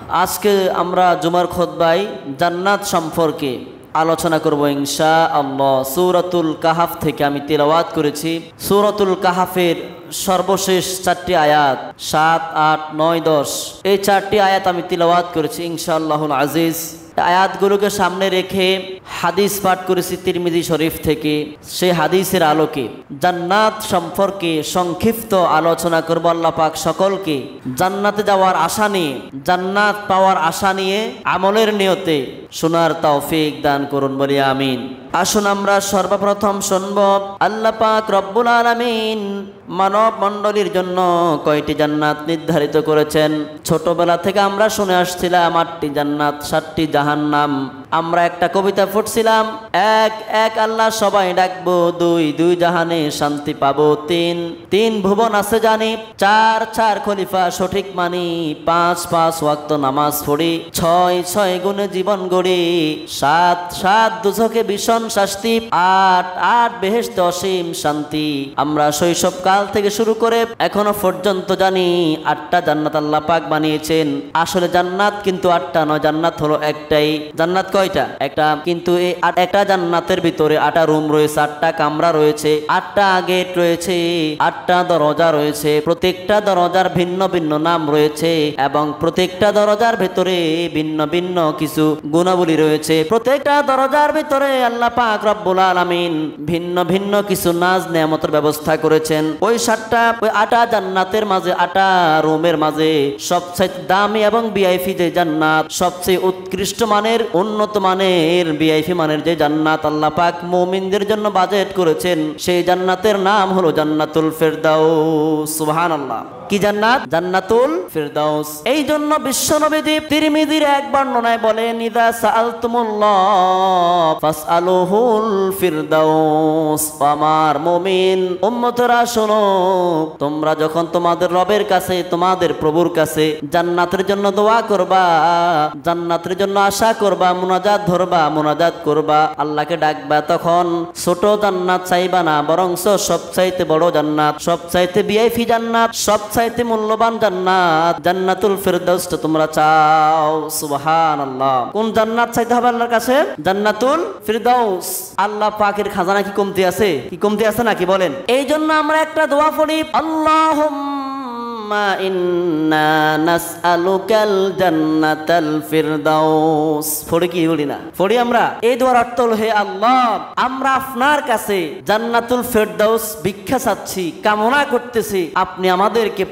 আজকে আমরা জুমার খুতবায় জান্নাত সম্পর্কে আলোচনা করব ইনশাআল্লাহ। সূরাতুল কাহাফ থেকে আমি তিলাওয়াত করেছি। সূরাতুল কাহাফের সর্বশেষ 4টি আয়াত 7, 8, 9, 10 এই 4টি আয়াত আমি তিলাওয়াত করেছি ইনশাআল্লাহুল আজিজ। আয়াতগুলোকে সামনে রেখে হাদিস পাঠ করেছি তিরমিজি শরীফ থেকে। সেই হাদিসের আলোকে জান্নাত সম্পর্কে সংক্ষিপ্ত আলোচনা করব। আল্লাহ পাক সকলকে জান্নাতে যাওয়ার আশা নিয়ে, জান্নাত পাওয়ার আশা নিয়ে আমলের নিয়তে শোনার তৌফিক দান করুন, বলি আমিন। আসুন আমরা সর্বপ্রথম শুনব আল্লাহ পাক রব্বুল আলামিন মানব মণ্ডলীর জন্য কয়টি জান্নাত নির্ধারিত করেছেন। ছোটবেলা থেকে আমরা শুনে আসছিলাম 8টি জান্নাত, 7টি জাহান্নাম। আমরা একটা কবিতা পড়ছিলাম, এক এক আল্লাহ সবাই ডাকবো, 2 জাহানে শান্তি পাবো, 3 ভুবন আছে জানি, 4 খলিফা সঠিক মানি, 5 ওয়াক্ত নামাজ পড়ি, 6 গুণে জীবন গড়ি, 7 দুজকে ভীষণ শাস্তি, 8 বেহেশতে অসীম শান্তি। আমরা শৈশব কাল থেকে শুরু করে এখনো পর্যন্ত জানি 8টা জান্নাত আল্লাহ পাক বানিয়েছেন। আসলে জান্নাত কিন্তু 8টা নয়, জান্নাত হলো একটাই। জান্নাত কয়টা? একটা। কিন্তু এই একটা জান্নাতের ভিতরে 8টা রুম রয়েছে, 8টা কামরা রয়েছে, 8টা গেট রয়েছে, 8টা দরজা রয়েছে। প্রত্যেকটা দরজার ভিন্ন ভিন্ন নাম রয়েছে এবং প্রত্যেকটা দরজার ভিতরে ভিন্ন ভিন্ন কিছু গুণাবলী রয়েছে। প্রত্যেকটা দরজার ভিতরে আল্লাহ পাক রব্বুল আলামিন ভিন্ন ভিন্ন কিছু নাজ নেয়ামতের ব্যবস্থা করেছেন। ওই 8টা জান্নাতের মাঝে, 8টা রুমের মাঝে সবচেয়ে দামি এবং ভিআইপি যে জান্নাত, সবচেয়ে উৎকৃষ্ট মানের, উন্নত মানের, ভিআইপি মানের যে জান্নাত আল্লাহ পাক মুমিনদের জন্য বাজেট করেছেন, সেই জান্নাতের নাম হলো জান্নাতুল ফেরদাউস। সুবহানাল্লাহ। কি জান্নাত? জান্নাতুল ফেরদাউস। এই জন্য বিশ্বনবী তিরমিজির এক বর্ণনায় বলেন, ইযা সাআলতুমুল্লাহ ফাসআলুহুল ফিরদাউস। আমার মুমিন উম্মতরা শোনো, তোমরা যখন তোমাদের রবের কাছে, তোমাদের প্রভুর কাছে জান্নাতের জন্য দোয়া করবা, জান্নাতের জন্য আশা করবা, মুনাজাত ধরবা, মুনাজাত করবা, আল্লাহকে ডাকবা, তখন ছোট জান্নাত চাইবা না, বরং সবচাইতে বড় জান্নাত, সবচাইতে ভিআইপি জান্নাত, সবচাইতে মূল্যবান জান্নাত, জান্নাতুল ফেরদাউসটা তোমরা চাও। সুবহানাল্লাহ। কোন জান্নাত চাইতে হবে আল্লাহর কাছে? জান্নাতুল ফেরদাউস। আল্লাহ পাকের খাজানা কি কমতি আছে? কি কমতি আছে নাকি বলেন? এই জন্য আমরা একটা দোয়া পড়ি, আল্লাহুম্মা ইন্না নাসআলুকাল জান্নাতাল ফিরদাউস। পড়ি কি বলি না? পড়ি আমরা। এই দোয়ার অর্থ হলো, হে আল্লাহ, আমরা আপনার কাছে জান্নাতুল ফিরদাউস ভিক্ষা চাচ্ছি, কামনা করতেছি, আপনি আমাদেরকে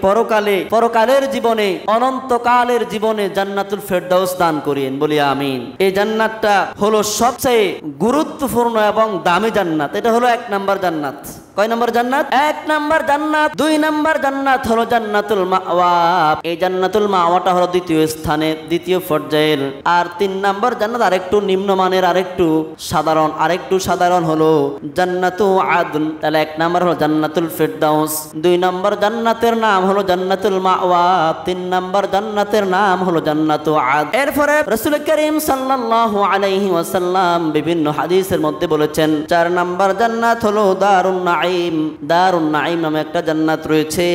পরকালের জীবনে, অনন্তকালের জীবনে জান্নাতুল ফিরদাউস দান করিয়েন, বলি আমিন। এই জান্নাতটা হলো সবচেয়ে গুরুত্বপূর্ণ এবং দামি জান্নাত। এটা হলো 1 নম্বর জান্নাত। কয় নম্বর জান্নাত? 1 নম্বর জান্নাত। 2 নম্বর জান্নাত হলো জান্নাতুল মাওয়া। এই জান্নাতুল মাওয়াটা হলো দ্বিতীয় স্থানে, দ্বিতীয় পর্যায়ের। আর 3 নম্বর জান্নাত আরেকটু নিম্নমানের, আরেকটু সাধারণ হলো জান্নাতু আদন। তাহলে 1 নম্বর হলো জান্নাতুল ফিরদাউস, 2 নম্বর জান্নাতের নাম হলো জান্নাতুল মাওয়া, 3 নম্বর জান্নাতের নাম হলো জান্নাতু আদ। এরপরে রাসূল করিম সাল্লাল্লাহু আলাইহি ওয়াসাল্লাম বিভিন্ন হাদিসের মধ্যে বলেছেন, 4 নম্বর জান্নাত হলো দারুন নাঈম। দারুন নাঈম নামে একটা জান্নাত রয়েছে।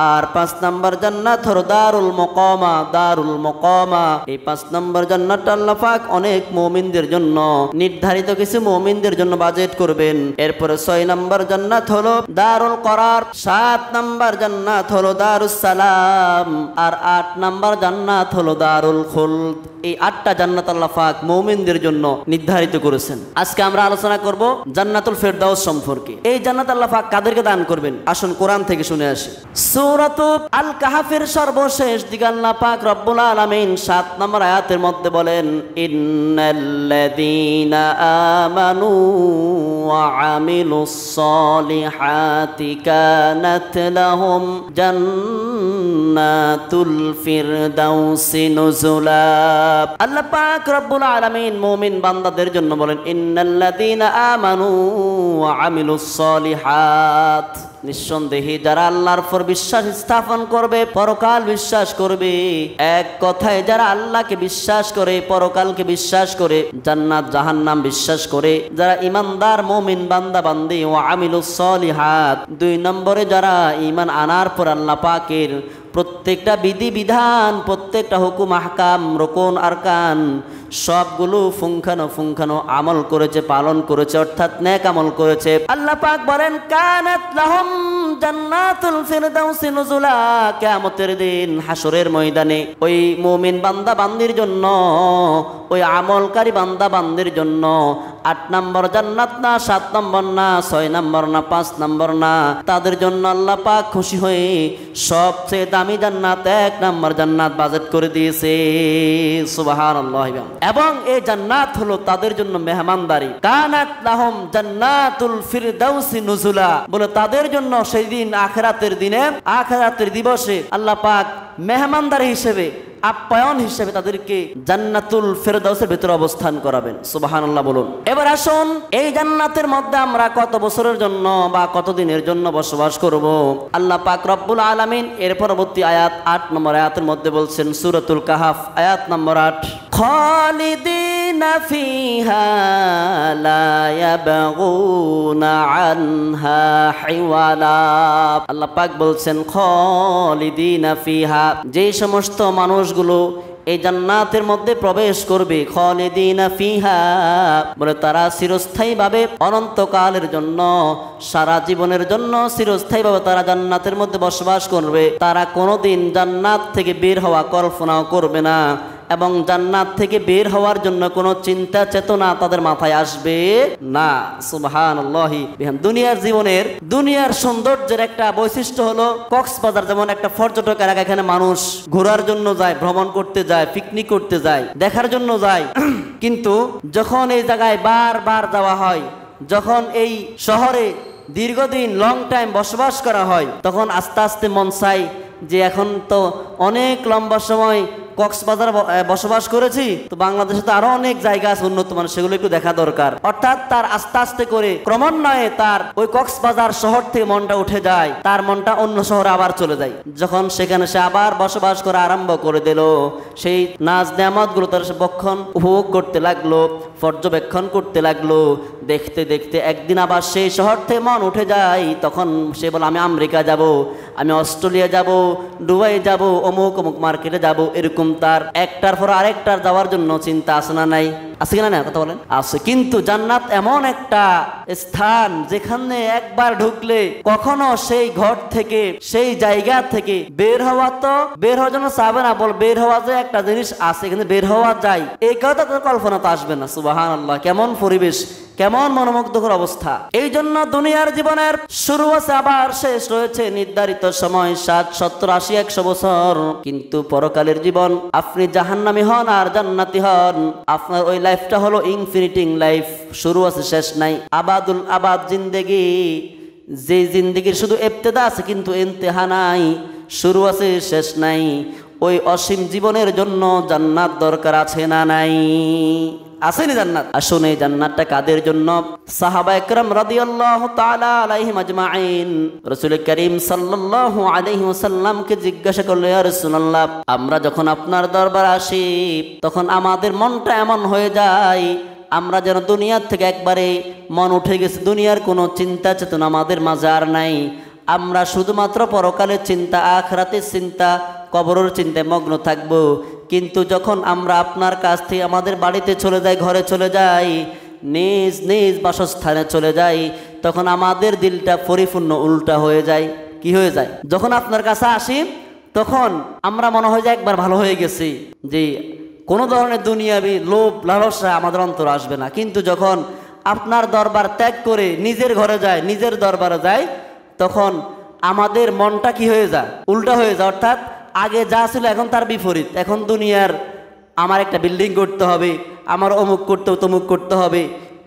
আর 5 নম্বর জান্নাত হলো দারুল মুকামা। দারুল মুকামা, এই 5 নম্বর জান্নাতটা আল্লাহ পাক অনেক মুমিনদের জন্য, নির্ধারিত কিছু মুমিনদের জন্য বাজেট করবেন। এরপরে 6 নম্বর জান্নাত হলো দারুল করার, 7 নম্বর জান্নাত হলো দারুস সালাম, আর 8 নম্বর জান্নাত হলো দারুল খুলদ। এই 8টা জান্নাত আল্লাহ পাক মুমিনদের জন্য নির্ধারিত করেছেন। আজকে আমরা আলোচনা করব জান্নাতুল ফেরদাউস সম্পর্কে। এই জান্নাত আল্লাহ পাক কাদেরকে দান করবেন? আসুন কোরআন থেকে শুনে আসি। সূরাতুল আল কাহাফের সর্বশেষ দিকে আল্লাহ পাক রব্বুল আলামিন 7 নম্বর আয়াতের মধ্যে বলেন, ইন্নাল্লাযীনা আমানু ওয়া আমিলুস সলিহাতি কানাত লাহুম জান্নাতুল ফিরদাউসি নুজুলা। আল্লাহ পাক রব্বুল আলামিন মুমিন বান্দাদের জন্য বলেন, ইন্নাল্লাযীনা আমানু ওয়া আমিলুস সলিহাত। নিঃসন্দেহে যারা আল্লাহর উপর বিশ্বাস স্থাপন করবে, পরকাল বিশ্বাস করবে, এক কথায় যারা আল্লাহকে বিশ্বাস করে, পরকালকে বিশ্বাস করে, জান্নাত জাহান্নাম বিশ্বাস করে, যারা ইমানদার মুমিন বান্দা বান্দি ও আমিলুস সলিহাত, 2 নম্বরে যারা ঈমান আনার পর আল্লাহ পাকের প্রত্যেকটা বিধি বিধান, প্রত্যেকটা হুকুম আহকাম, রুকুন আরকান সবগুলো পুঙ্খানুপুঙ্খানু আমল করেছে, পালন করেছে, অর্থাৎ নেক আমল করেছে। আল্লাহ পাক বলেন কানাত লাহুম জান্নাতুল ফিরদাউসি নুজুলা। কিয়ামতের দিন হাসরের ময়দানে ওই মুমিন বান্দা বান্দির জন্য, ওই আমলকারী বান্দা বান্দির জন্য 8 নম্বর জান্নাত না, 7 নম্বর না, 6 নম্বর না, 5 নম্বর না, তাদের জন্য আল্লাহ পাক খুশি হয়ে সবচেয়ে দামি জান্নাত 1 নম্বর জান্নাত বাজেট করে দিয়েছে। সুবহানাল্লাহ। এবং এই জান্নাত হলো তাদের জন্য মেহমানদারি। কানাত লাহুম জান্নাতুল ফিরদাউসি নুজুলা, বলে তাদের জন্য সেই দিন আখিরাতের দিনে, আখিরাতের দিবসে আল্লাহ পাক মেহমানদারি হিসেবে, আপ্যায়ন হিসেবে তাদেরকে জান্নাতুল ফিরদাউসের ভিতরে অবস্থান করাবেন। সুবহানাল্লাহ বলুন। এবার আসুন, এই জান্নাতের মধ্যে আমরা কত বছরের জন্য বা কত দিনের জন্য বসবাস করব? আল্লাহ পাক রব্বুল আলামিন এর পরবর্তী আয়াত 8 নম্বর আয়াতের মধ্যে বলছেন, সূরাতুল কাহাফ আয়াত নম্বর 8, খালিদিনা ফিহা লা ইয়াবগুনা আনহা হিওয়ালা। আল্লাহ পাক বলছেন খালিদিনা ফিহা, যে সমস্ত মানুষগুলো এই জান্নাতের মধ্যে প্রবেশ করবে, খালিদিনা ফিহা বলে তারা চিরস্থায়ীভাবে, অনন্তকালের জন্য, সারা জীবনের জন্য চিরস্থায়ীভাবে তারা জান্নাতের মধ্যে বসবাস করবে। তারা কোনোদিন জান্নাত থেকে বের হওয়া কল্পনাও করবে না, এবং জান্নাত থেকে বের হওয়ার জন্য কোনো চিন্তা চেতনা তাদের মাথায় আসবে না। সুবহানাল্লাহি। দুনিয়ার জীবনের, দুনিয়ার সৌন্দর্যের একটা বৈশিষ্ট্য হলো কক্সবাজার যেমন একটা পর্যটক এলাকা, এখানে মানুষ ঘোরার জন্য যায়, ভ্রমণ করতে যায়, পিকনিক করতে যায়, দেখার জন্য যায়। কিন্তু যখন এই জায়গায় বারবার যাওয়া হয়, যখন এই শহরে দীর্ঘদিন লং টাইম বসবাস করা হয়, তখন আস্তে আস্তে মন চায় যে এখন তো অনেক লম্বা সময় কক্সবাজার বসবাস করেছি, তো বাংলাদেশে তো আরো অনেক জায়গা আছে উন্নত মানের, সেগুলো একটু দেখা দরকার। অর্থাৎ তার আস্তে আস্তে করে ক্রমান্বয়ে তার ওই কক্সবাজার শহর থেকে মনটা উঠে যায়, তার মনটা অন্য শহরে আবার চলে যায়। যখন সেখানে সে আবার বসবাস করা আরম্ভ করে দিল, সেই নাজ নেয়ামত গুলো তার সে বক্ষণ উপভোগ করতে লাগলো, পর্যবেক্ষণ করতে লাগলো। দেখতে দেখতে একদিন আবার সেই শহর থেকে মন উঠে যায়, তখন সে বলে আমি আমেরিকা যাব, আমি অস্ট্রেলিয়া যাব, দুবাই যাব, অমুক অমুক মার্কেটে যাব। এরকম তার একটার পর আরেকটার যাওয়ার জন্য চিন্তা আছে না নাই? আছে কিনা? না কথা বলেন। আছে। কিন্তু জান্নাত এমন একটা স্থান যেখানে একবার ঢুকলে কখনো সেই ঘর থেকে, সেই জায়গা থেকে বের হওয়া, তো বের হওয়ার জন্য চাবে না, বল বের হওয়া যে একটা জিনিস আছে, কিন্তু বের হওয়া যায়, এই কথা তোর কল্পনা তো আসবে না। সুবহানাল্লাহ। কেমন পরিবেশ, কেমন মনোমুগ্ধকর অবস্থা। এই জন্য দুনিয়ার জীবনের শুরু আছে, আবার শেষ রয়েছে নির্ধারিত সময়, 60, 70, 80, 100 বছর। কিন্তু পরকালের জীবন, আপনি জাহান্নামী হন আর জান্নাতি হন, আপনার ওই লাইফটা হলো ইনফিনিটিং লাইফ, শুরু আছে শেষ নাই, আবাদুল আবাদ জিন্দেগি। যে জিন্দেগির শুধু ইবতিদা আছে কিন্তু ইন্তেহা নাই, শুরু আছে শেষ নাই। ওই অসীম জীবনের জন্য জান্নাত দরকার আছে না নাই? আসেনি জান্নাত? আসুন, এই জান্নাতটা কাদের জন্য? সাহাবা একরাম রাদিয়াল্লাহু তাআলা আলাইহিম আজমাইন রাসূল করিম সাল্লাল্লাহু আলাইহি ওয়াসাল্লামকে জিজ্ঞাসা করলেন, ইয়া রাসূলুল্লাহ, আমরা যখন আপনার দরবারে আসি তখন আমাদের মনটা এমন হয়ে যায়, আমরা যেন দুনিয়ার থেকে একবারে মন উঠে গেছে, দুনিয়ার কোনো চিন্তা চেতনা আমাদের মাঝে আর নাই। আমরা শুধুমাত্র পরকালের চিন্তা, আখিরাতের চিন্তা, কবরের চিন্তায় মগ্ন থাকবো। কিন্তু যখন আমরা আপনার কাছ থেকে আমাদের বাড়িতে চলে যাই, ঘরে চলে যাই, নিজ নিজ বাসস্থানে চলে যাই, তখন আমাদের দিলটা পরিপূর্ণ উল্টা হয়ে যায়। কি হয়ে যায়? যখন আপনার কাছে আসি তখন আমরা মনে হয় যে একবার ভালো হয়ে গেছি, যে কোনো ধরনের দুনিয়াবি লোভ লালসা আমাদের অন্তর আসবে না। কিন্তু যখন আপনার দরবার ত্যাগ করে নিজের ঘরে যায়, নিজের দরবারে যায়, তখন আমাদের মনটা কি হয়ে যায়? উল্টা হয়ে যায়। অর্থাৎ আগে যা ছিল এখন তার বিপরীত। এখন দুনিয়ার আমার একটা বিল্ডিং করতে হবে, আমার অমুক করতে হবে, তমুক করতে হবে,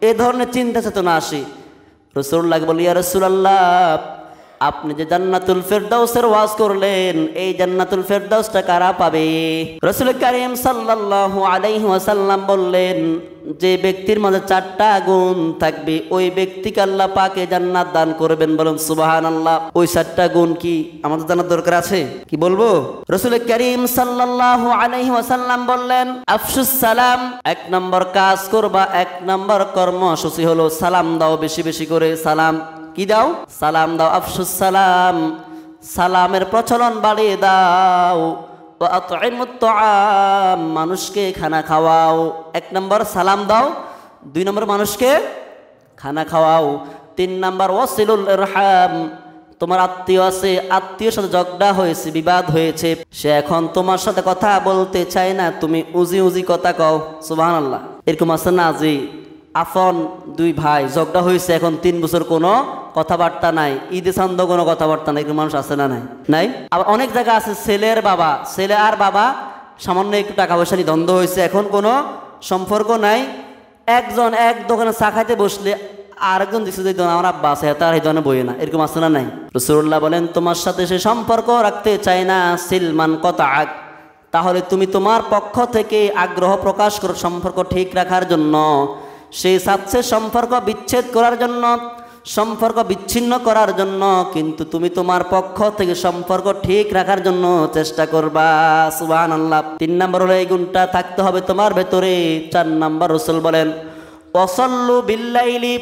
এ ধরনের চিন্তা চেতনা আসে। রাসূলুল্লাহ বলি, ইয়া রাসূলুল্লাহ, আপনি যে জান্নাতুল ফিরদাউসের ওয়াজ করলেন, এই জান্নাতুল ফিরদাউসটা কারা পাবে? রাসূল করিম সাল্লাল্লাহু আলাইহি ওয়াসাল্লাম বললেন, যে ব্যক্তির মাঝে 4টা গুণ থাকবে ওই ব্যক্তিকে আল্লাহ পাকে জান্নাত দান করবেন। বলুন সুবহানাল্লাহ। ওই 4টা গুণ কি আমাদের জানার দরকার আছে? কি বলবো? রাসূল করিম সাল্লাল্লাহু আলাইহি ওয়াসাল্লাম বললেন, আফশুস সালাম, 1 নম্বর কাজ করবা, 1 নম্বর কর্মসূচি হলো সালাম দাও, বেশি বেশি করে সালাম কি দাও? সালাম দাও। আফশুস সালাম, সালামের প্রচলন বাড়িয়ে দাও। ওয়া আতইমুত তাআম, মানুষকে খানা খাওয়াও। 1 নম্বর সালাম দাও, 2 নম্বর মানুষকে খানা খাওয়াও, 3 নম্বর ওয়াসিলুল ইরহাম, তোমার আত্মীয় আছে, আত্মীয়র সাথে ঝগড়া হয়েছে, বিবাদ হয়েছে, সে এখন তোমার সাথে কথা বলতে চায় না, তুমি উজি উজি কথা কও। সুবহানাল্লাহ। এরকম আছে না যে আপন 2 ভাই ঝগড়া হয়েছে, এখন 3 বছর কোনো কথাবার্তা নাই, ঈদে চান্দ কোনো কথাবার্তা নাই, এরকম মানুষ আছে না নাই? নাই। আবার অনেক জায়গা আছে ছেলের বাবা, ছেলে আর বাবা সামান্য একটু টাকা পয়সা নিয়ে দ্বন্দ্ব হয়েছে, এখন কোনো সম্পর্ক নাই। একজন এক দোকানে চা খাইতে বসলে আরেকজন দেখছে যে আমার আব্বা আছে, তার এই ধরনের বই না, এরকম আছে না নাই? রাসূলুল্লাহ বলেন তোমার সাথে সে সম্পর্ক রাখতে চায় না, সিলমান কতাআক, তাহলে তুমি তোমার পক্ষ থেকে আগ্রহ প্রকাশ করো সম্পর্ক ঠিক রাখার জন্য। সে চাচ্ছে সম্পর্ক বিচ্ছেদ করার জন্য, সম্পর্ক বিচ্ছিন্ন করার জন্য, কিন্তু তুমি তোমার পক্ষ থেকে সম্পর্ক ঠিক রাখার জন্য চেষ্টা করবা। সুবহানাল্লাহ। 3 নম্বর হলো এই গুণটা থাকতে হবে তোমার ভেতরে। 4 নম্বর রাসূল বলেন ওয়াসাল্লু বিল্লাইলি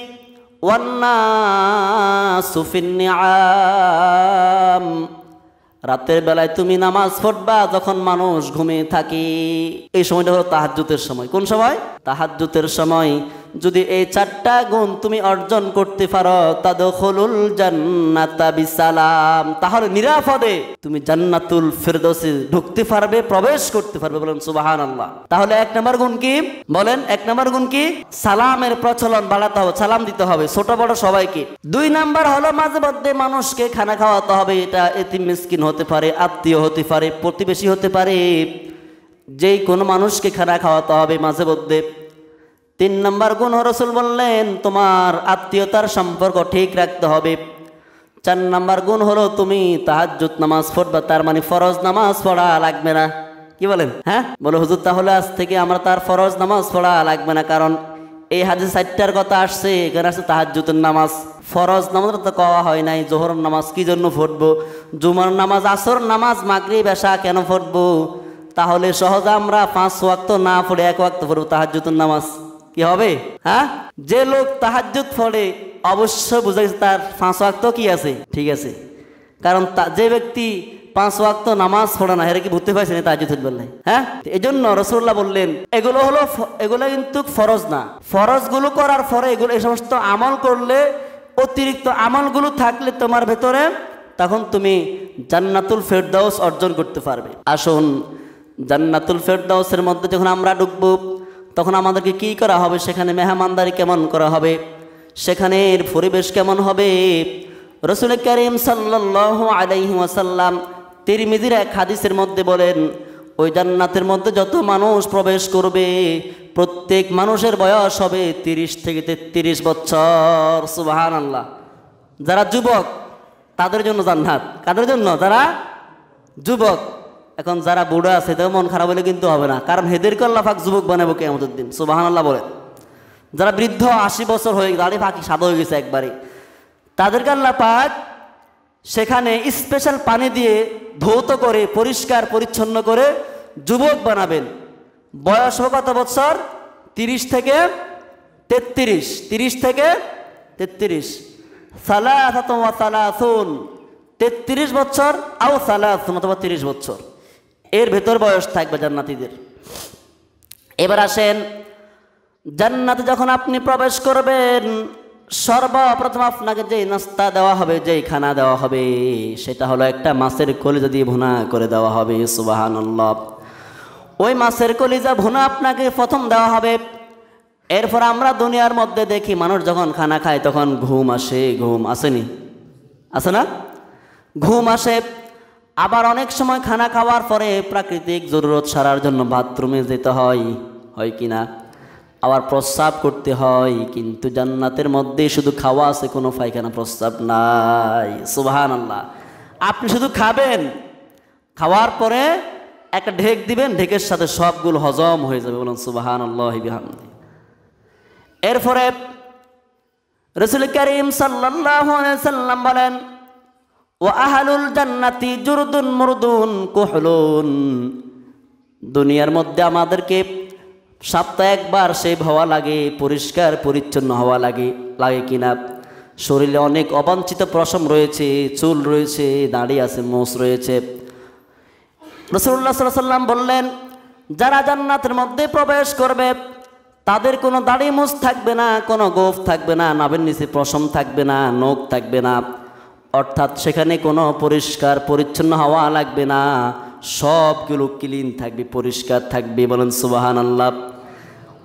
ওয়ান্নাসু ফিন্নিআম, রাতের বেলায় তুমি নামাজ পড়বা যখন মানুষ ঘুমিয়ে থাকে। এই সময়টা হলো তাহাজ্জুদের সময়। কোন সময়? তাহাজ্জুদের সময়। যদি এই 4টা গুণ তুমি অর্জন করতে পারো, তাদখুলুল জান্নাতা বিসালাম, তাহলে নিরাপদে তুমি জান্নাতুল ফিরদৌসে ঢুকতে পারবে, প্রবেশ করতে পারবে। বলেন সুবহানাল্লাহ। তাহলে 1 নম্বর গুণ কি? বলেন 1 নম্বর গুণ কি? সালামের প্রচলন বাড়াতে হবে, সালাম দিতে হবে ছোট বড় সবাইকে। 2 নম্বর হলো মাঝে মধ্যে মানুষকে খানা খাওয়াতে হবে। এটা এতিম মিসকিন হতে পারে, আত্মীয় হতে পারে, প্রতিবেশী হতে পারে, যেই কোনো মানুষকে খানা খাওয়াতে হবে মাঝে মধ্যে। 3 নম্বর গুণ রাসূল বললেন তোমার আত্মীয়তার সম্পর্ক ঠিক রাখতে হবে। 4 নম্বর গুণ হলো তুমি তাহাজ্জুদ নামাজ পড়বা, তার মানে ফরজ নামাজ পড়া লাগবে না। কি বলেন? হ্যাঁ বলো হুজুর তাহলে আজ থেকে আমরা তার ফরজ নামাজ পড়া লাগবে না, কারণ এই হাদিস 4টার কথা আসছে, এখানে আসছে তাহাজ্জুদের নামাজ। ফরজ নামাজ তো কওয়া হয় নাই। জোহরের নামাজ কি জন্য পড়বো, জুমার নামাজ, আসর নামাজ, মাগরিব এশা কেন পড়বো? তাহলে সহজে আমরা 5 ওয়াক্ত না পড়ে 1 ওয়াক্ত পড়বো তাহাজ্জুদের নামাজ, কি হবে? হ্যাঁ, যে লোক তাহাজ্জুদ পড়ে অবশ্য বুঝা গেছে তার 5 ওয়াক্ত কি আছে, ঠিক আছে। কারণ যে ব্যক্তি 5 ওয়াক্ত নামাজ পড়ে না, এরা কি বুঝতে পারছে না তাহাজ্জুদ বললে? হ্যাঁ, এই জন্য রাসূলুল্লাহ বললেন এগুলো কিন্তু ফরজ না। ফরজগুলো করার পরে এগুলো এই সমস্ত আমল করলে, অতিরিক্ত আমলগুলো থাকলে তোমার ভেতরে, তখন তুমি জান্নাতুল ফেরদাউস অর্জন করতে পারবে। আসুন, জান্নাতুল ফেরদাউসের মধ্যে যখন আমরা ঢুকবো, তখন আমাদেরকে কি করা হবে, সেখানে মেহমানদারি কেমন করা হবে, সেখানের পরিবেশ কেমন হবে। রাসূল কারীম সাল্লাল্লাহু আলাইহি ওয়াসাল্লাম তিরমিজির এক হাদিসের মধ্যে বলেন, ওই জান্নাতের মধ্যে যত মানুষ প্রবেশ করবে, প্রত্যেক মানুষের বয়স হবে 30 থেকে 33 বছর। সুবহানাল্লাহ। যারা যুবক তাদের জন্য জান্নাত। কাদের জন্য? যারা যুবক। এখন যারা বুড়ো আছে তাও মন খারাপ হলে কিন্তু হবে না, কারণ হেদেরকে আল্লাহ পাক যুবক বানাবো কিয়ামতের দিন। সুবহানাল্লাহ বলেন। যারা বৃদ্ধ 80 বছর হয়ে দাড়ি ফাঁকি সাদা হয়ে গেছে একবারে, তাদেরকে আল্লাহ পাক সেখানে স্পেশাল পানি দিয়ে ধৌত করে পরিষ্কার পরিচ্ছন্ন করে যুবক বানাবেন। বয়স হবে কত বছর? 30 থেকে 33। 30 থেকে 33। সালাসাতুন ওয়া সালাসুন, 33 বছর আও সালাসুন, অথবা 30 বছর, এর ভেতর বয়স থাকবে জান্নাতীদের। এবার আসেন, জান্নাতে যখন আপনি প্রবেশ করবেন, সর্বপ্রথম আপনাকে যেই নাস্তা দেওয়া হবে, যেই খানা দেওয়া হবে, সেটা হলো একটা মাছের কলিজা দিয়ে ভুনা করে দেওয়া হবে। সুবহানাল্লাহ। ওই মাছের কলিজা ভুনা আপনাকে প্রথম দেওয়া হবে। এরপর আমরা দুনিয়ার মধ্যে দেখি মানুষ যখন খানা খায় তখন ঘুম আসে। ঘুম আসেনি? আসে না? ঘুম আসে। আবার অনেক সময় খানা খাওয়ার পরে প্রাকৃতিক জরুরত সারার জন্য বাথরুমে যেতে হয়, হয় কি না? আবার প্রস্রাব করতে হয়। কিন্তু জান্নাতের মধ্যে শুধু খাওয়া আছে, কোনো পায়খানা প্রস্রাব নাই। সুবহানাল্লাহ। আপনি শুধু খাবেন, খাওয়ার পরে একটা ঢেক দিবেন, ঢেকের সাথে সবগুলো হজম হয়ে যাবে। বলুন সুবহানাল্লাহি বিহামদিহি। এরপরে রাসূল কারীম সাল্লাল্লাহু আলাইহি সাল্লাম বলেন, ওয়া আহলুল জান্নাতি জুরদুন মুরদুন কুহলুন, দুনিয়ার মধ্যে আমাদেরকে সপ্তাহে একবার সেই হওয়া লাগে, পরিষ্কার পরিচ্ছন্ন হওয়া লাগে, লাগে কিনা? শরীরে অনেক অবাঞ্ছিত পশম রয়েছে, চুল রয়েছে, দাড়ি আছে, মোষ রয়েছে। রাসূলুল্লাহ সাল্লাল্লাহু আলাইহি ওয়াসাল্লাম বললেন, যারা জান্নাতের মধ্যে প্রবেশ করবে তাদের কোনো দাড়ি মোষ থাকবে না, কোনো গোঁফ থাকবে না, নাভির নিচে পশম থাকবে না, নখ থাকবে না। অর্থাৎ সেখানে কোনো পরিষ্কার পরিচ্ছন্ন হাওয়া লাগবে না, সবগুলো ক্লিন থাকবে, পরিষ্কার থাকবে। বলেন সুবহানাল্লাহ।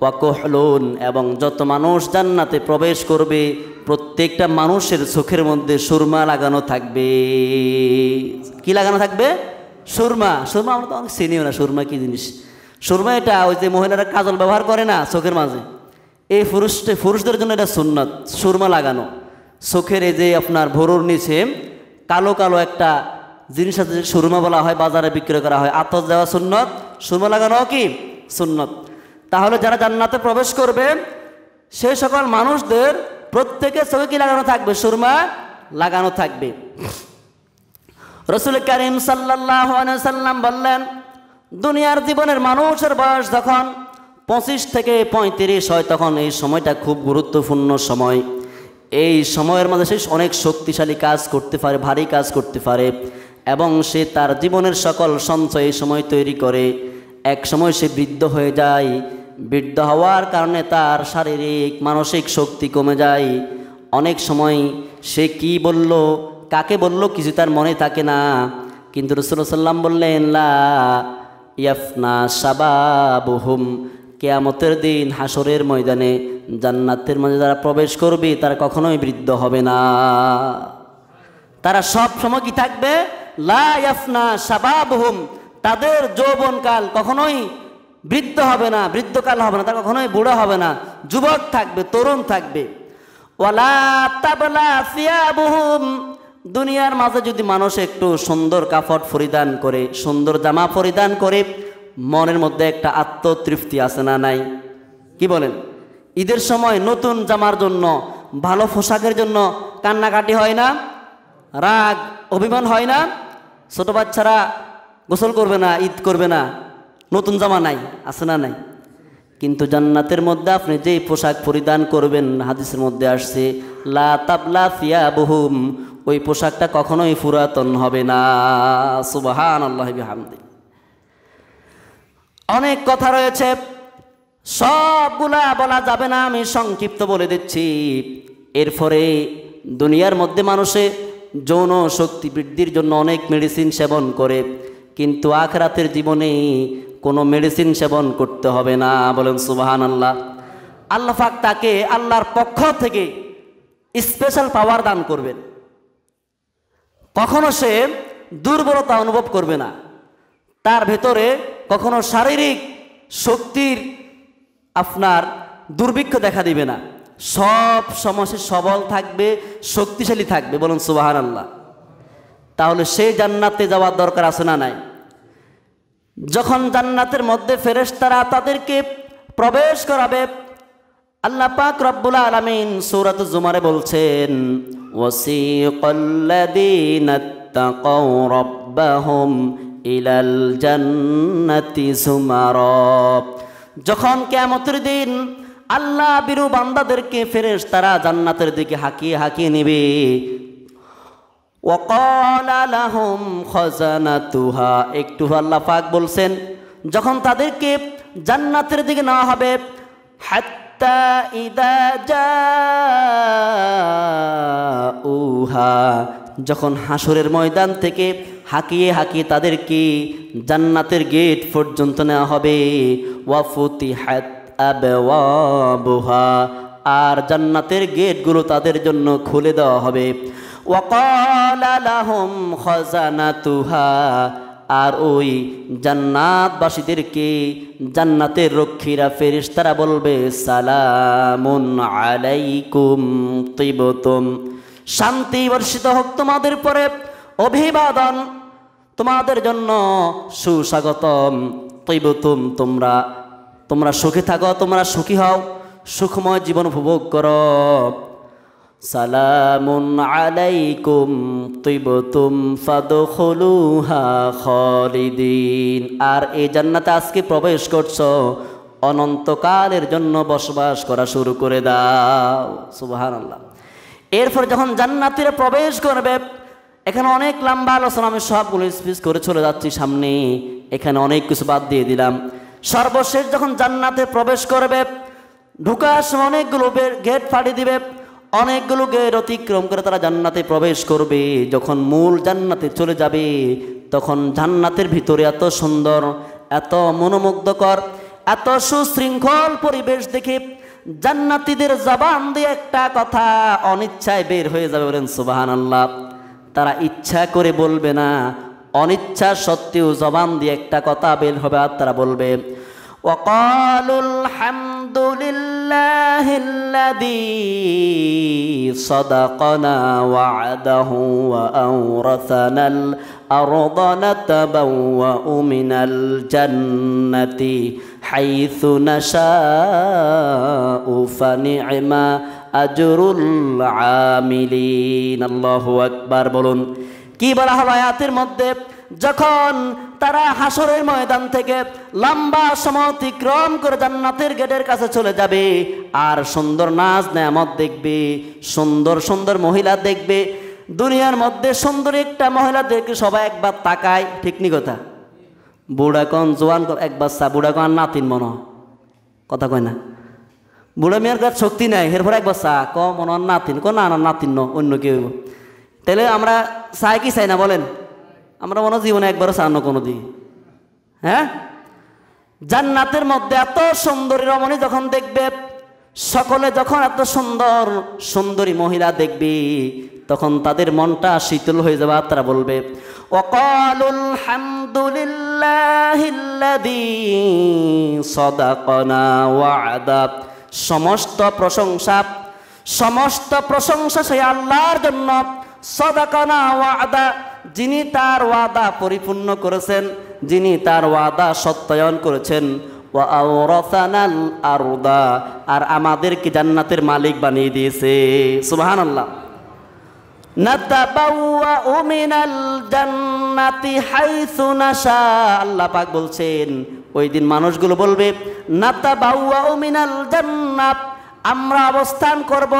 ওয়াকুহলুন, এবং যত মানুষ জান্নাতে প্রবেশ করবে প্রত্যেকটা মানুষের চোখের মধ্যে সুরমা লাগানো থাকবে। কি লাগানো থাকবে? সুরমা। সুরমা আমরা তো অনেক চিনিও না, সুরমা কি জিনিস। সুরমা এটা ওই যে মহিলারা কাজল ব্যবহার করে না চোখের মাঝে, এই পুরুষদের জন্য এটা সুন্নত, সুরমা লাগানো। চোখের এই যে আপনার ভরুর নিচে কালো কালো একটা জিনিস আছে, সুরমা বলা হয়, বাজারে বিক্রয় করা হয়। আতর দেওয়া সুন্নত, সুরমা লাগানো কি সুন্নত। তাহলে যারা জান্নাতে প্রবেশ করবে সেই সকল মানুষদের প্রত্যেকের চোখে কি লাগানো থাকবে? সুরমা লাগানো থাকবে। রাসূল কারীম সাল্লাল্লাহু আলাইহি ওয়াসাল্লাম বললেন, দুনিয়ার জীবনের মানুষের বয়স যখন 25 থেকে 35 হয় তখন এই সময়টা খুব গুরুত্বপূর্ণ সময়। এই সময়ের মধ্যে সে অনেক শক্তিশালী কাজ করতে পারে, ভারী কাজ করতে পারে, এবং সে তার জীবনের সকল সঞ্চয় এই সময় তৈরি করে। এক সময় সে বৃদ্ধ হয়ে যায়, বৃদ্ধ হওয়ার কারণে তার শারীরিক মানসিক শক্তি কমে যায়। অনেক সময় সে কি বলল, কাকে বলল কিছু তার মনে থাকে না। কিন্তু রাসূলুল্লাহ সাল্লাল্লাহু আলাইহি ওয়াসাল্লাম বললেন, লা ইয়াফনা শাবাবুহুম, কিয়ামতের দিন হাসরের ময়দানে জান্নাতের মাঝে যারা প্রবেশ করবে তারা কখনোই বৃদ্ধ হবে না। তারা সব সময় কি থাকবে? লা ইয়াফনা শাবাবুহুম, তাদের যৌবনকাল কখনোই বৃদ্ধ হবে না, বৃদ্ধকাল হবে না, তারা কখনোই বুড়ো হবে না, যুবক থাকবে, তরুণ থাকবে। ওয়ালা তাবলা সিয়াবুহুম, দুনিয়ার মাঝে যদি মানুষ একটু সুন্দর কাপড় পরিধান করে, সুন্দর জামা পরিধান করে, মনের মধ্যে একটা আত্মতৃপ্তি আছে না নাই? কি বলেন? ঈদের সময় নতুন জামার জন্য, ভালো পোশাকের জন্য কান্নাকাটি হয় না? রাগ অভিমান হয় না? ছোট বাচ্চারা গোসল করবে না, ঈদ করবে না, নতুন জামা নাই, আছে না নাই? কিন্তু জান্নাতের মধ্যে আপনি যেই পোশাক পরিধান করবেন, হাদিসের মধ্যে আসছে, লা তাবলা সিয়াবুহুম, ওই পোশাকটা কখনোই পুরাতন হবে না। সুবহানাল্লাহি বিহামদি। অনেক কথা রয়েছে, সবগুলা বলা যাবে না, আমি সংক্ষিপ্ত বলে দিচ্ছি। এরপরে দুনিয়ার মধ্যে মানুষে যৌন শক্তি বৃদ্ধির জন্য অনেক মেডিসিন সেবন করে, কিন্তু আখিরাতের জীবনে কোনো মেডিসিন সেবন করতে হবে না। বলেন সুবহানাল্লাহ। আল্লাহ পাক তাকে আল্লাহর পক্ষ থেকে স্পেশাল পাওয়ার দান করবেন। কখনো সে দুর্বলতা অনুভব করবে না, তার ভেতরে কখনো শারীরিক শক্তির আপনার দুর্ভিক্ষ দেখা দিবে না, সব সময় সে সবল থাকবে, শক্তিশালী থাকবে। বলুন সুবহানাল্লাহ। তাহলে সেই জান্নাতে যাওয়ার দরকার আছে না নাই? যখন জান্নাতের মধ্যে ফেরেশতারা তাদেরকে প্রবেশ করাবে, আল্লাহ পাক রব্বুল আলামিন সূরাতুজ জুমারে বলছেন, ওয়াসিকাল্লাযীনা তাকাউ রাব্বাহুম ইলাল জান্নাতি যুমারা, যখন কিয়ামতের দিন আল্লাহ বিরু বান্দাদেরকে ফেরেশতারা জান্নাতের দিকে হাঁকিয়ে হাঁকিয়ে নেবে, ওয়াকালা লাহুম খাজানাতুহা, একটু আল্লাহ পাক বলছেন যখন তাদেরকে জান্নাতের দিকে নেওয়া হবে, হাত্তা ইদা জাউহা, যখন হাসরের ময়দান থেকে হাঁকিয়ে হাঁকিয়ে তাদেরকে জান্নাতের গেট পর্যন্ত নেওয়া হবে, ওয়া ফুতিহাত আবওয়াবুহা, আর জান্নাতের গেটগুলো তাদের জন্য খুলে দেওয়া হবে। ওয়াকালা লাহুম খাজানাতুহা, আর ওই জান্নাতবাসীদেরকে জান্নাতের রক্ষীরা ফেরেশতারা বলবে, সালামুন আলাইকুম তিবতুম, শান্তি বর্ষিত হোক তোমাদের পরে, অভিবাদন তোমাদের জন্য, সুস্বাগতম। তিবতুম, তোমরা সুখী থাকো, তোমরা সুখী হও, সুখময় জীবন উপভোগ করো। সালামুন আলাইকুম তিবতুম ফাদখুলুহা খালিদিন, আর এই জান্নাতে আজকে প্রবেশ করছো, অনন্তকালের জন্য বসবাস করা শুরু করে দাও। সুবহানাল্লাহ। এরপর যখন জান্নাতীরা প্রবেশ করবে, এখানে অনেক লম্বা আলোচনা, আমি সবগুলো স্পিচ করে চলে যাচ্ছি সামনে, এখানে অনেক কিছু বাদ দিয়ে দিলাম। সর্বশেষ যখন জান্নাতে প্রবেশ করবে, ঢুকার সময় অনেকগুলো গেট ফাড়ি দিবে, অনেকগুলো গেট অতিক্রম করে তারা জান্নাতে প্রবেশ করবে। যখন মূল জান্নাতে চলে যাবে, তখন জান্নাতের ভিতরে এত সুন্দর, এত মনোমুগ্ধকর, এত সুশৃঙ্খল পরিবেশ দেখে জান্নাতীদের জবান দিয়ে একটা কথা অনিচ্ছায় বের হয়ে যাবে, বলেন সুবহানাল্লাহ। তারা ইচ্ছা করে বলবে না, অনিচ্ছা সত্ত্বেও জবান দিয়ে একটা কথা বের হবে, আর তারা বলবে وقالوا الحمد لله الذي صدقنا وعده وأورثنا الأرض نتبوأ من الجنة حيث نشاء فنعم أجر العاملين الله أكبر বলুন। কি বলা হলো আয়াতের মধ্যে? যখন তারা হাসরের ময়দান থেকে লম্বা সময় অতিক্রম করে জান্নাতের গেটের কাছে চলে যাবে, আর সুন্দর নাচ নেয়ামত দেখবে, সুন্দর সুন্দর মহিলা দেখবে। দুনিয়ার মধ্যে সুন্দর একটা মহিলা দেখে সবাই একবার তাকায়, ঠিক নি কথা? বুড়া কন জোয়ান এক বাচ্চা, বুড়া কন নাতিন মন, কথা কয় না? বুড়া মেয়ের কাছে শক্তি নাই, এরপর এক বাচ্চা ক মন নাতিন, ক না নাতিন ন অন্য কেউ। তাহলে আমরা চাই কি চাই না বলেন? আমরা মনে জীবনে একবারও চান না কোনো দিন। হ্যাঁ, জান্নাতের মধ্যে এত সুন্দরী রমণী যখন দেখবে, সকলে যখন এত সুন্দর সুন্দরী মহিলা দেখবে, তখন তাদের মনটা শীতল হয়ে যাবে, আর তারা বলবে ওয়াকালুল হামদুলিল্লাহিল্লাযী সাদাকানা ওয়া'দা। সমস্ত প্রশংসা সেই আল্লাহর জন্য, সাদাকানা ওয়া'দা, যিনি তার ওয়াদা পরিপূর্ণ করেছেন, যিনি তার ওয়াদা সত্যায়ন করেছেন। ওয়া আওরাসানাল আরদা, আর আমাদেরকে জান্নাতের মালিক বানিয়ে দিয়েছে। সুবহানাল্লাহ। নাতাবাওয়াউ মিনাল জান্নাতি হাইসু নাশা, আল্লাহ পাক বলছেন ওই দিন মানুষগুলো বলবে নাতাবাওয়াউ মিনাল জান্নাত, আমরা অবস্থান করব,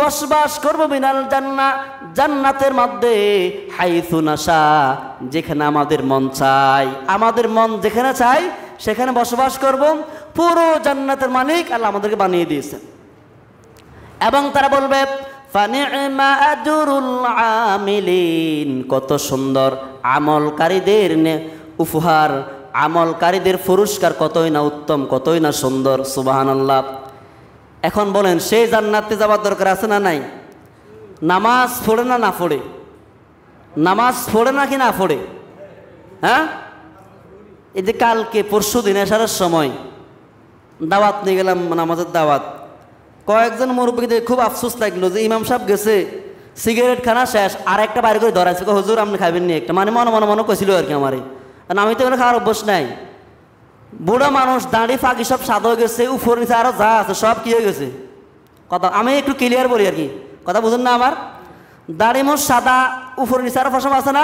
বসবাস করব মিনাল জান্নাত, জান্নাতের মধ্যে হাইসু নাশা, যেখানে আমাদের মন চাই, আমাদের মন যেখানে চাই সেখানে বসবাস করব। পুরো জান্নাতের মালিক আল্লাহ আমাদেরকে বানিয়ে দিয়েছেন। এবং তারা বলবে ফানি'মা আজরুল আমিলিন, কত সুন্দর আমলকারীদের উপহার, আমলকারীদের পুরস্কার কতই না উত্তম, কতই না সুন্দর। সুবহানাল্লাহ। এখন বলেন, সেই জান্নাতে যাওয়ার দরকার আছে না নাই? নামাজ পড়ে না না পড়ে? নামাজ পড়ে না কি না পড়ে? হ্যাঁ, এই যে কালকে পরশু দিন এসারের সময় দাওয়াত নিয়ে গেলাম, নামাজের দাওয়াত। কয়েকজন মুরব্বীদের খুব আফসোস লাগলো যে ইমাম সাহেব গেছে, সিগারেট খানা শেষ, আর একটা বাইরে করে ধরাইছে, হুজুর আপনি খাবেন নি একটা, মানে মনে মনে মনে কইছিল আর কি আমারে, কারণ আমি তো এখানে খাওয়ার অভ্যাস নাই। বুড়া মানুষ, দাঁড়ি ফাঁকি সব সাদা হয়ে গেছে, উপর নিচে আরো যা আছে সব কি হয়ে গেছে। কথা আমি একটু ক্লিয়ার বলি আর কি, কথা বুঝুন না আমার? দাড়ি মোট সাদা, উপর নিচে আরো ফসম আছে না,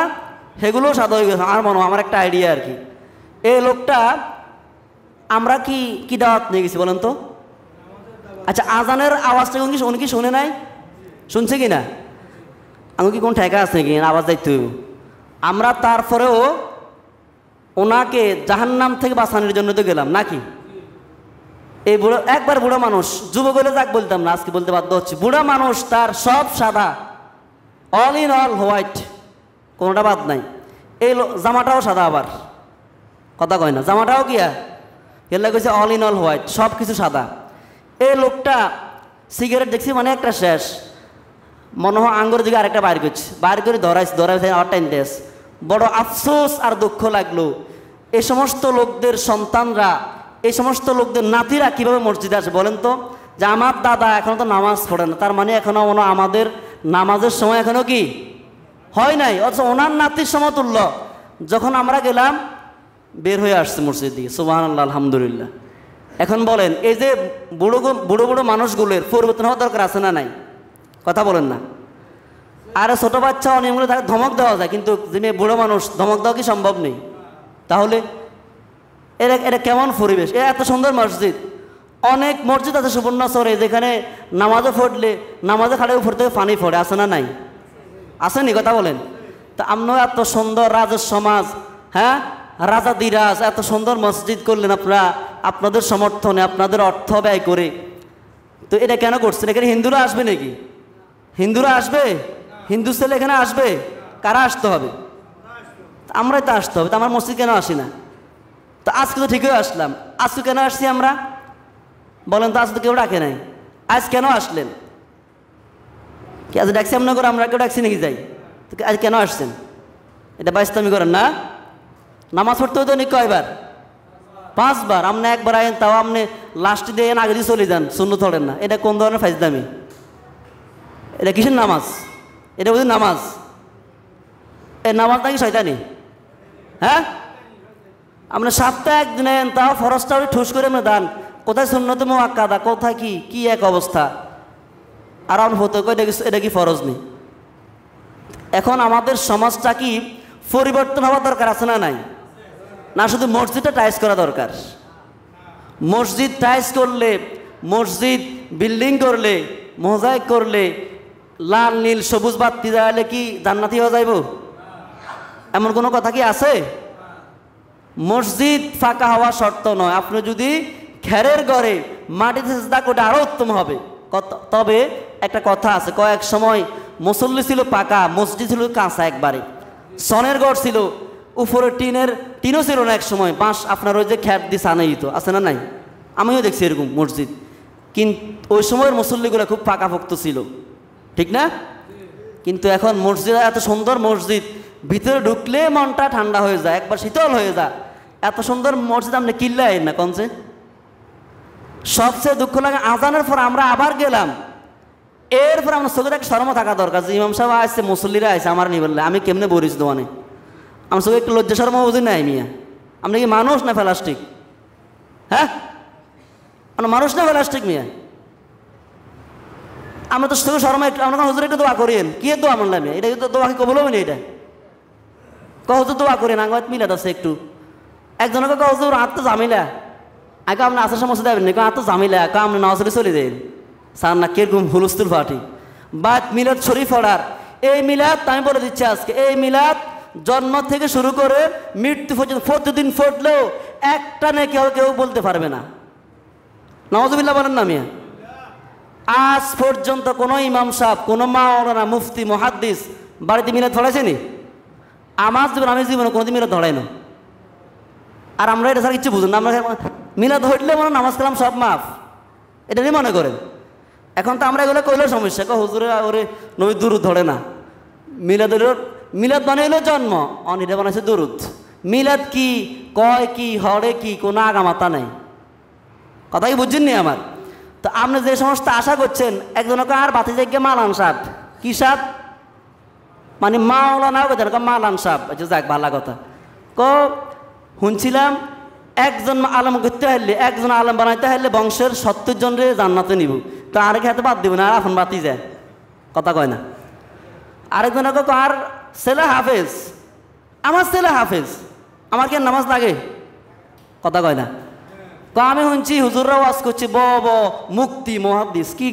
সেগুলোও সাদা হয়ে গেছে। আমার মনে হয়, আমার একটা আইডিয়া আর কি। এই লোকটা আমরা কি দাওয়াত নিয়ে গেছি বলেন তো? আচ্ছা, আজানের আওয়াজটা উনি কি শুনে নাই? শুনছে কি না? আমি কি কোন ঠেকা আছে নাকি আওয়াজ যাইতে? আমরা তারপরেও ওনাকে জাহান্নাম থেকে বাঁচানোর জন্য তো গেলাম নাকি? এই বুড়ো, একবার বুড়ো মানুষ, যুবক হলে যাক বলতাম না, আজকে বলতে বাধ্য হচ্ছে। বুড়া মানুষ, তার সব সাদা, অল ইন অল হোয়াইট, কোনোটা বাদ নাই। এই জামাটাও সাদা, আবার কথা কয় না, জামাটাও কি এর কইছে অল ইন অল হোয়াইট, সব কিছু সাদা। এই লোকটা সিগারেট দেখছি মানে একটা শেষ, মনে হয় আঙ্গুর দিকে আরেকটা বাইর করছে, বাইর করে ধরাইছে আবার টাইম দেশ। বড় আফসোস আর দুঃখ লাগলো, এই সমস্ত লোকদের সন্তানরা, এই সমস্ত লোকদের নাতিরা কিভাবে মসজিদে আসে বলেন তো? যে আমার দাদা এখনো তো নামাজ পড়ে না, তার মানে এখনো আমাদের নামাজের সময় এখনো কি হয় নাই, অথচ ওনার নাতির সমতুল্য। যখন আমরা গেলাম বের হয়ে আসছে মসজিদ দিকে, সুবহানাল্লাহ, আলহামদুলিল্লাহ। এখন বলেন, এই যে বুড়ো বুড়ো মানুষগুলোর পরিবর্তন হওয়ার দরকার আছে না নাই? কথা বলেন না? আরে ছোট বাচ্চা অনিয়মগুলো তাকে ধমক দেওয়া যায়, কিন্তু যিনি বুড়ো মানুষ ধমক দেওয়া কি সম্ভব নেই? তাহলে এটা কেমন পরিবেশ? এত সুন্দর মসজিদ, অনেক মসজিদ আছে সুবর্ণচরে যেখানে নামাজে পড়লে নামাজে খাড়ে উপর থেকে পানি পড়ে, আছে না নাই? আসেনি? কথা বলেন। তা আপনার এত সুন্দর রাজের সমাজ, হ্যাঁ, রাজা দিরাজ এত সুন্দর মসজিদ করলেন আপনারা আপনাদের সমর্থনে, আপনাদের অর্থ ব্যয় করে। তো এটা কেন করছেন? এখানে হিন্দুরা আসবে নাকি? হিন্দুরা আসবে? হিন্দু ছেলে এখানে আসবে? কারা আসতে হবে? আমরাই তো আসতে হবে। তো আমার মসজিদ কেন আসি না? তো আজকে তো ঠিকই আসলাম। আজকে কেন আসছি আমরা বলেন তো? আজকে তো কেউ ডাকে নাই। আজ কেন আসলেন? কি আজ ডাকছি আপনার করে? আমরা কেউ ডাকছি নাকি? যাই তো আজ কেন আসছেন? এটা বাইস্তামি করেন না? নামাজ পড়তে হতো নি কয়বার? 5 বার। আপনি একবার আয়েন, তাও আপনি লাস্টে দিয়ে আগে দিয়ে চলে যান, শূন্য ধরেন না। এটা কোন ধরনের ফাইজদামি? এটা কিসের নামাজ? এটা বুঝি নামাজ? এই নামাজ নাকি শয়তানি? হ্যাঁ, আপনার সপ্তাহে একদিন আয়েন, তাও ফরজটা ঠুস করে আপনি দান। কোথায় সুন্নতে মুআক্কাদা, কোথায় কি কি এক অবস্থা। আর আপনি হতে এটা কি ফরজ নেই? এখন আমাদের সমাজটা কি পরিবর্তন হওয়া দরকার আছে না নাই? না শুধু মসজিদটা টাইস করা দরকার? মসজিদ টাইস করলে, মসজিদ বিল্ডিং করলে, মোজাইক করলে, লাল নীল সবুজ বাতি জ্বালালে কি জান্নাতি হয়ে যাইব? এমন কোনো কথা কি আছে? মসজিদ ফাঁকা হওয়া শর্ত নয়। আপনি যদি খেরের ঘরে মাটিতে সিজদা করলে আরো উত্তম হবে। তবে একটা কথা আছে, কয়েক সময় মুসল্লি ছিল পাকা, মসজিদ ছিল কাঁচা একবারে। সনের ঘর ছিল, উপরে টিনও ছিল না এক সময়, বাঁশ আপনার ওই যে খ্যাট দিয়ে সানাইতো, আছে না নাই? আমিও দেখছি এরকম মসজিদ। কিন্তু ওই সময়ের মুসল্লিগুলো খুব পাকাপোক্ত ছিল, ঠিক না? কিন্তু এখন মসজিদ, এত সুন্দর মসজিদ, ভিতরে ঢুকলে মনটা ঠান্ডা হয়ে যায়, একবার শীতল হয়ে যায়। এত সুন্দর মসজিদ আপনি কিল্লাই না কনছে। সবচেয়ে দুঃখ লাগে, আজানের পর আমরা আবার গেলাম, এরপর আমার চোখে একটা শরম থাকা দরকার যে ইমাম সাহেব আসছে, মুসল্লিরা আসছে, আমার নিয়ে বললে আমি কেমনে বলিস দোয়ানে? আমার চোখে একটু লজ্জা শরম বুঝি নাই মিয়া? আপনি কি মানুষ না প্লাস্টিক? হ্যাঁ, আমরা মানুষ না প্লাস্টিক মিয়া? আমরা তো চোখে শরম একটু, আমরা হুজুর একটু দোয়া করেন। কি দোয়া মানলাম এটা? তো দোয়া কি কবুল হবে না? এটা হুজুর দোয়া করেন, আঙ্গাত মিলাদ আছে একটু। একজনকে হুজুর হাত তো জামিলা, আগে আপনি আসার সমস্যা দেবেন না, হাত তো জামিলা, আপনি নামাজ চলে দেন। সার না কিরকম হুলস্থুল পার্টি বাদ মিলাদ শরীফ পড়ার। এই মিলাদ আমি বলে দিচ্ছি আজকে, এই মিলাদ জন্ম থেকে শুরু করে মৃত্যু পর্যন্ত প্রতিদিন পড়লেও একটা নেই কেউ বলতে পারবে না। নাউজুবিল্লাহ বলেন না মিয়া? আজ পর্যন্ত কোনো ইমাম সাহেব, কোনো মাওলানা, মুফতি, মুহাদ্দিস বাড়িতে মিলাদ ধরাইছেনি? আমার জীবন, আমি জীবনে কোনোদিন মিলাদ ধরাই না। আর আমরা এটা স্যার কিচ্ছু বুঝুন না, আমরা মিলাদ ধরলে মনে নামাজ কালাম সব মাফ, এটা নিয়ে মনে করেন। এখন তো আমরা এগুলো কইলেও সমস্যা, হুজুরে ওরে নবী দুরুদ ধরে না। মিলাদ মানে হলো জন্ম, অনিটা বানাইছে দুরুদ। মিলাদ কি, কয় কি, হরে কি, কোনো আগামাতা নেই। কথা কি বুঝছেন নি আমার? তো আপনি যে সমস্ত আশা করছেন, একজনকে আর বাতি জায়গা মালান সাহেব, কি সাহেব মানে মাওলানাও কথা মালান সাহেব, যাক ভালো কথা। শুনছিলাম একজন আলম করতে হারলে, একজন আলম বানাইতে হারলে বংশের 70 জনরে জান্নাতে নিব। তো আরেক হাতে বাদ দিব না, আর এখন বাতি যায়, কথা কয় না। আরেকজনকে আর ছেলে হাফেজ, আমার ছেলে হাফেজ, আমার কি নামাজ লাগে? কথা কয় না। আমি শুনছি হুজুররা ওয়াজ করছে, মুক্তি মুহাদ্দিস কি